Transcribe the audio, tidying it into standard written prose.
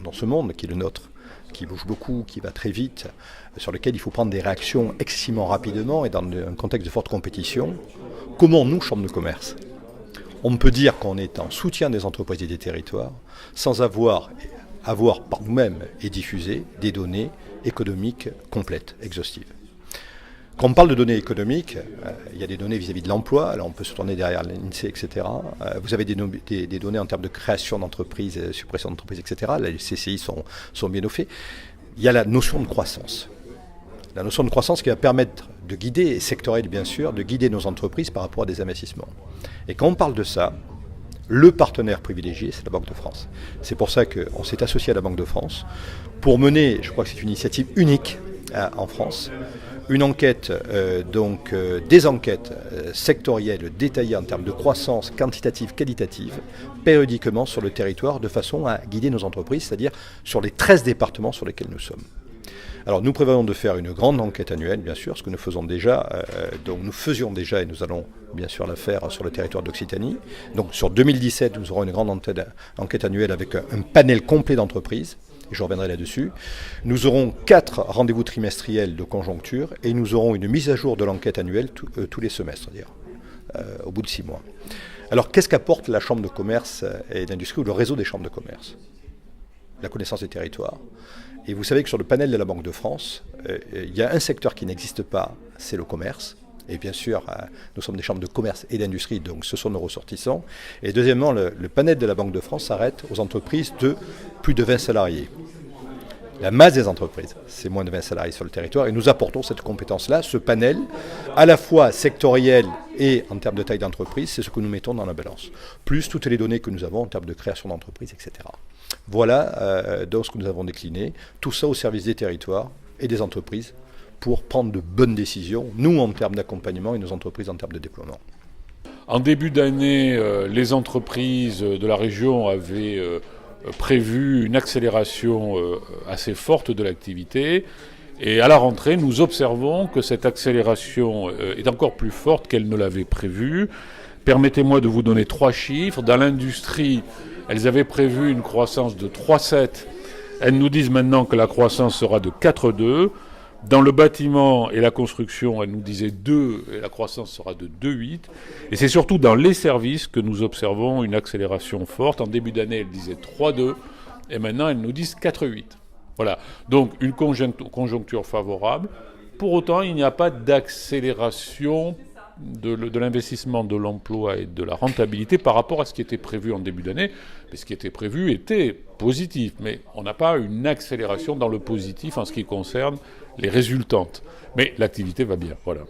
dans ce monde qui est le nôtre, qui bouge beaucoup, qui va très vite, sur lequel il faut prendre des réactions excessivement rapidement et dans un contexte de forte compétition, comment nous, Chambre de commerce, on peut dire qu'on est en soutien des entreprises et des territoires sans avoir par nous-mêmes et diffusé des données économiques complètes, exhaustives. Quand on parle de données économiques, il y a des données vis-à-vis de l'emploi, alors on peut se tourner derrière l'INSEE, etc. Vous avez des données en termes de création d'entreprises, suppression d'entreprises, etc. Là, les CCI sont bien au fait. Il y a la notion de croissance. La notion de croissance qui va permettre de guider, et sectorielle bien sûr, de guider nos entreprises par rapport à des investissements. Et quand on parle de ça, le partenaire privilégié, c'est la Banque de France. C'est pour ça qu'on s'est associé à la Banque de France pour mener, je crois que c'est une initiative unique en France, une enquête, des enquêtes sectorielles détaillées en termes de croissance quantitative, qualitative, périodiquement sur le territoire, de façon à guider nos entreprises, c'est-à-dire sur les 13 départements sur lesquels nous sommes. Alors nous prévoyons de faire une grande enquête annuelle, bien sûr, ce que nous faisons déjà, nous faisions déjà et nous allons bien sûr la faire sur le territoire d'Occitanie. Donc sur 2017, nous aurons une grande enquête annuelle avec un panel complet d'entreprises. Et je reviendrai là-dessus. Nous aurons 4 rendez-vous trimestriels de conjoncture et nous aurons une mise à jour de l'enquête annuelle tous les semestres, c'est-à-dire au bout de 6 mois. Alors qu'est-ce qu'apporte la Chambre de commerce et d'industrie ou le réseau des chambres de commerce? La connaissance des territoires. Et vous savez que sur le panel de la Banque de France, il y a un secteur qui n'existe pas, c'est le commerce. Et bien sûr, nous sommes des chambres de commerce et d'industrie, donc ce sont nos ressortissants. Et deuxièmement, le panel de la Banque de France s'arrête aux entreprises de plus de 20 salariés. La masse des entreprises, c'est moins de 20 salariés sur le territoire. Et nous apportons cette compétence-là, ce panel, à la fois sectoriel et en termes de taille d'entreprise, c'est ce que nous mettons dans la balance. Plus toutes les données que nous avons en termes de création d'entreprise, etc. Voilà donc ce que nous avons décliné. Tout ça au service des territoires et des entreprises, pour prendre de bonnes décisions, nous en termes d'accompagnement et nos entreprises en termes de déploiement. En début d'année, les entreprises de la région avaient prévu une accélération assez forte de l'activité. Et à la rentrée, nous observons que cette accélération est encore plus forte qu'elle ne l'avait prévu. Permettez-moi de vous donner 3 chiffres. Dans l'industrie, elles avaient prévu une croissance de 3,7. Elles nous disent maintenant que la croissance sera de 4,2. Dans le bâtiment et la construction, elle nous disait 2 et la croissance sera de 2,8. Et c'est surtout dans les services que nous observons une accélération forte. En début d'année, elle disait 3,2 et maintenant, elles nous disent 4,8. Voilà, donc une conjoncture favorable. Pour autant, il n'y a pas d'accélération de l'investissement, de l'emploi et de la rentabilité par rapport à ce qui était prévu en début d'année. Mais ce qui était prévu était positif, mais on n'a pas une accélération dans le positif en ce qui concerne les résultantes. Mais l'activité va bien, voilà.